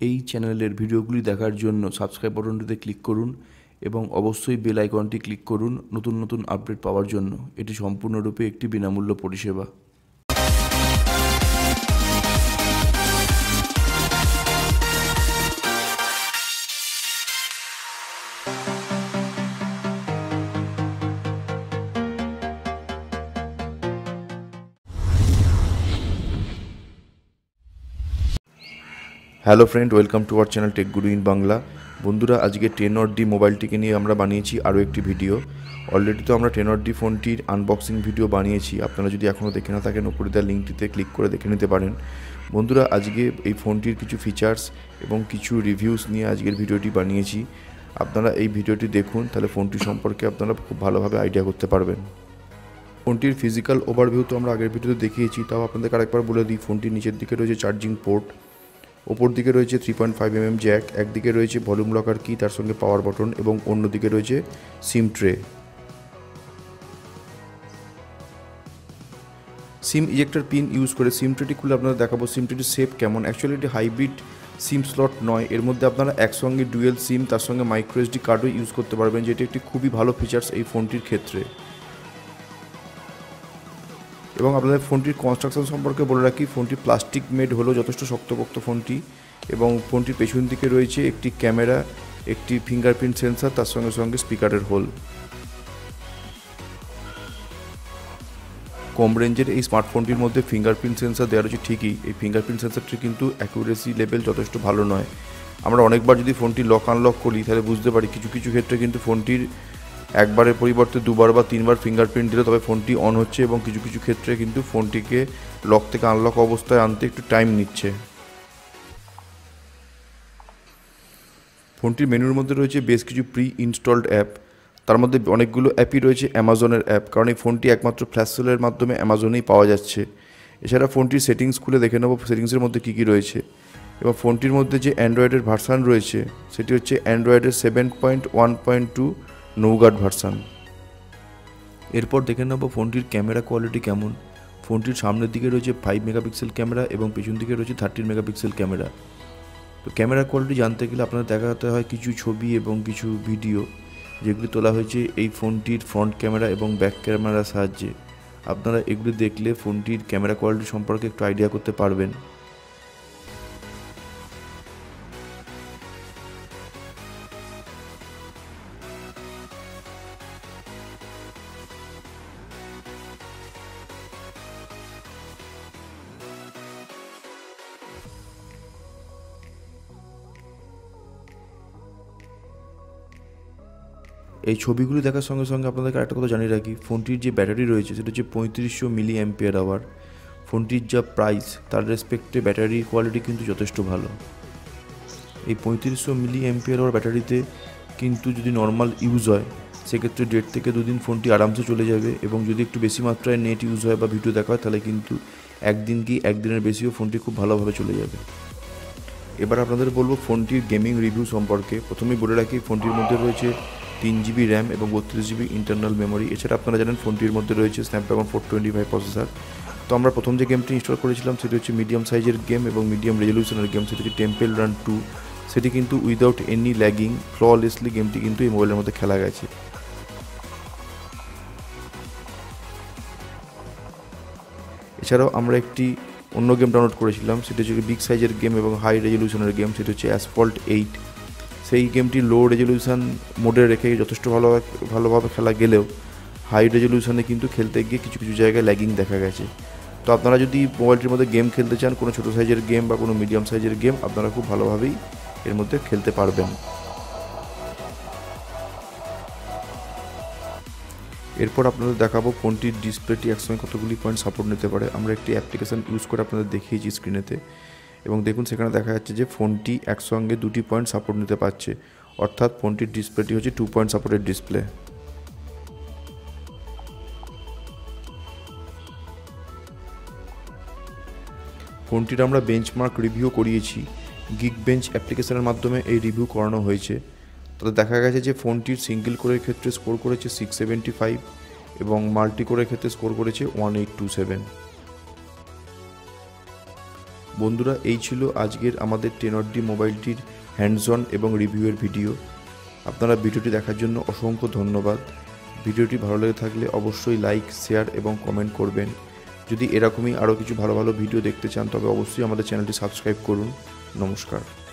এই চ্যানেলের ভিডিওগুলি দেখার জন্য সাবস্ক্রাইব বাটনটিতে ক্লিক করুন এবং অবশ্যই বেল আইকনটি ক্লিক করুন নতুন নতুন আপডেট পাওয়ার জন্য। এটি সম্পূর্ণরূপে একটি বিনামূল্য পরিষেবা। Hello friend, welcome to our channel tech guru in Bangla. বন্ধুরা, আজকে 10D মোবাইলটিকে নিয়ে আমরা বানিয়েছি আরও একটি ভিডিও। অলরেডি তো আমরা 10D ফোনটির আনবক্সিং ভিডিও বানিয়েছি। আপনারা যদি এখনও দেখে না থাকেন, উপরে দেওয়া লিঙ্কটিতে ক্লিক করে দেখে নিতে পারেন। বন্ধুরা, আজকে এই ফোনটির কিছু ফিচার্স এবং কিছু রিভিউস নিয়ে আজকের ভিডিওটি বানিয়েছি। আপনারা এই ভিডিওটি দেখুন, তাহলে ফোনটি সম্পর্কে আপনারা খুব ভালোভাবে আইডিয়া করতে পারবেন। ফোনটির ফিজিক্যাল ওভারভিউ তো আমরা আগের ভিডিওতে দেখিয়েছি, তাও আপনাদেরকে আরেকবার বলে দিই। ফোনটির নিচের দিকে রয়েছে চার্জিং পোর্ট, ওপর দিকে রয়েছে 3.5mm জ্যাক, একদিকে রয়েছে ভলিউম লকার কি, তার সঙ্গে পাওয়ার বাটন, এবং অন্যদিকে রয়েছে সিম ট্রে। সিম ইজেক্টর পিন ইউজ করে সিম ট্রেটি খুলে আপনারা দেখাবো সিম ট্রেটির শেপ কেমন। অ্যাকচুয়ালি এটি হাইব্রিড সিম স্লট নয়, এর মধ্যে আপনারা একসঙ্গে ডুয়েল সিম তার সঙ্গে মাইক্রো এসডি কার্ডও ইউজ করতে পারবেন, যেটি একটি খুবই ভালো ফিচার্স এই ফোনটির ক্ষেত্রে। এবং আপনাদের ফোনটির কনস্ট্রাকশন সম্পর্কে বলে রাখি, ফোনটি প্লাস্টিক মেড হলেও যথেষ্ট শক্তপোক্ত ফোনটি। এবং ফোনটির পেছন দিকে রয়েছে একটি ক্যামেরা, একটি ফিঙ্গারপ্রিন্ট সেন্সার, তার সঙ্গে সঙ্গে স্পিকারের হোল। কম রেঞ্জের এই স্মার্টফোনটির মধ্যে ফিঙ্গারপ্রিন্ট সেন্সার দেওয়া রয়েছে ঠিকই, এই ফিঙ্গারপ্রিন্ট সেন্সারটি কিন্তু অ্যাকুরেসি লেভেল যথেষ্ট ভালো নয়। আমরা অনেকবার যদি ফোনটি লক আনলক করি তাহলে বুঝতে পারি কিছু কিছু ক্ষেত্রে কিন্তু ফোনটির একবারের পরিবর্তে দুবার বা তিনবার ফিঙ্গারপ্রিন্ট দিলে তবে ফোনটি অন হচ্ছে, এবং কিছু কিছু ক্ষেত্রে কিন্তু ফোনটিকে লক থেকে আনলক অবস্থায় আনতে একটু টাইম নিচ্ছে। ফোনটির মেনুর মধ্যে রয়েছে বেশ কিছু প্রি ইনস্টলড অ্যাপ, তার মধ্যে অনেকগুলো অ্যাপই রয়েছে অ্যামাজনের অ্যাপ, কারণ এই ফোনটি একমাত্র ফ্ল্যাশ সেলের মাধ্যমে অ্যামাজনেই পাওয়া যাচ্ছে। এছাড়া ফোনটির সেটিংস খুলে দেখে নেব সেটিংসের মধ্যে কী কী রয়েছে। এবং ফোনটির মধ্যে যে অ্যান্ড্রয়েডের ভার্সান রয়েছে সেটি হচ্ছে অ্যান্ড্রয়েডের 7.1.2 নৌগার্ড ভার্সান। এরপর দেখে নেব ফোনটির ক্যামেরা কোয়ালিটি কেমন। ফোনটির সামনের দিকে রয়েছে 5 মেগাপিক্সেল ক্যামেরা এবং পেছন দিকে রয়েছে 13 মেগাপিক্সেল ক্যামেরা। তো ক্যামেরা কোয়ালিটি জানতে গেলে আপনাদের দেখাতে হয় কিছু ছবি এবং কিছু ভিডিও, যেগুলি তোলা হয়েছে এই ফোনটির ফ্রন্ট ক্যামেরা এবং ব্যাক ক্যামেরার সাহায্যে। আপনারা এগুলি দেখলে ফোনটির ক্যামেরা কোয়ালিটি সম্পর্কে একটু আইডিয়া করতে পারবেন। এই ছবিগুলি দেখার সঙ্গে সঙ্গে আপনাদেরকে একটা কথা জানিয়ে রাখি, ফোনটির যে ব্যাটারি রয়েছে সেটা হচ্ছে 3500 মিলি অ্যাম্পিয়ার আওয়ার। ফোনটির যা প্রাইস তার রেসপেক্টে ব্যাটারি কোয়ালিটি কিন্তু যথেষ্ট ভালো। এই 3500 মিলি অ্যাম্পিয়ার আওয়ার ব্যাটারিতে কিন্তু যদি নর্মাল ইউজ হয় সেক্ষেত্রে 1.5 থেকে 2 দিন ফোনটি আরামসে চলে যাবে, এবং যদি একটু বেশি মাত্রায় নেট ইউজ হয় বা ভিডিও দেখা হয় তাহলে কিন্তু একদিন কি একদিনের বেশিও ফোনটি খুব ভালোভাবে চলে যাবে। এবার আপনাদের বলবো ফোনটির গেমিং রিভিউ সম্পর্কে। প্রথমেই বলে রাখি ফোনটির মধ্যে রয়েছে 3GB র্যাম এবং 32GB ইন্টারনাল মেমোরি। এছাড়া আপনারা জানেন ফোনটির মধ্যে রয়েছে স্ন্যাপড্রাগন 425 প্রসেসর। তো আমরা প্রথম যে গেমটি ইনস্টল করেছিলাম সেটি হচ্ছে মিডিয়াম সাইজের গেম এবং মিডিয়াম রেজলিউশনের গেম, সেটি হচ্ছে টেম্পল রান 2। সেটি কিন্তু উইদাউট এনি ল্যাগিং ফ্ললেসলি গেমটি কিন্তু এই মোবাইলের মধ্যে খেলা গেছে। এছাড়াও আমরা একটি অন্য গেম ডাউনলোড করেছিলাম, সেটি হচ্ছে বিগ সাইজের গেম এবং হাই রেজলিউশনের গেম, সেটি হচ্ছে অ্যাসফল্ট 8। সেই গেমটি লো রেজলিউশন মোডে রেখে যথেষ্ট ভালোভাবে খেলা গেলেও হাই রেজলিউশনে কিন্তু খেলতে গিয়ে কিছু কিছু জায়গায় ল্যাগিং দেখা গেছে। তো আপনারা যদি মোবাইলটির মধ্যে গেম খেলতে চান, কোনো ছোটো সাইজের গেম বা কোনো মিডিয়াম সাইজের গেম, আপনারা খুব ভালোভাবেই এর মধ্যে খেলতে পারবেন। এরপর আপনাদের দেখাবো ফোনটির ডিসপ্লেটি একসঙ্গে কতগুলি পয়েন্ট সাপোর্ট নিতে পারে। আমরা একটি অ্যাপ্লিকেশান ইউজ করে আপনাদের দেখিয়েছি স্ক্রিনেতে, এবং দেখুন সেখানে দেখা যাচ্ছে যে ফোনটি একসঙ্গে 2টি পয়েন্ট সাপোর্ট নিতে পারছে, অর্থাৎ ফোনটির ডিসপ্লেটি হচ্ছে 2 পয়েন্ট সাপোর্টের ডিসপ্লে। ফোনটির আমরা বেঞ্চমার্ক রিভিউ করিয়েছি, গিকবেঞ্চ অ্যাপ্লিকেশনের মাধ্যমে এই রিভিউ করানো হয়েছে। তাতে দেখা গেছে যে ফোনটির সিঙ্গেল কোরের ক্ষেত্রে স্কোর করেছে 675 এবং মাল্টি কোরের ক্ষেত্রে স্কোর করেছে 1827। বন্ধুরা, এই ছিল আজকের আমাদের টেনর-ডি মোবাইলটির হ্যান্ডস অন এবং রিভিউয়ের ভিডিও। আপনারা ভিডিওটি দেখার জন্য অসংখ্য ধন্যবাদ। ভিডিওটি ভালো লেগে থাকলে অবশ্যই লাইক, শেয়ার এবং কমেন্ট করবেন। যদি এরকমই আরও কিছু ভালো ভালো ভিডিও দেখতে চান তবে অবশ্যই আমাদের চ্যানেলটি সাবস্ক্রাইব করুন। নমস্কার।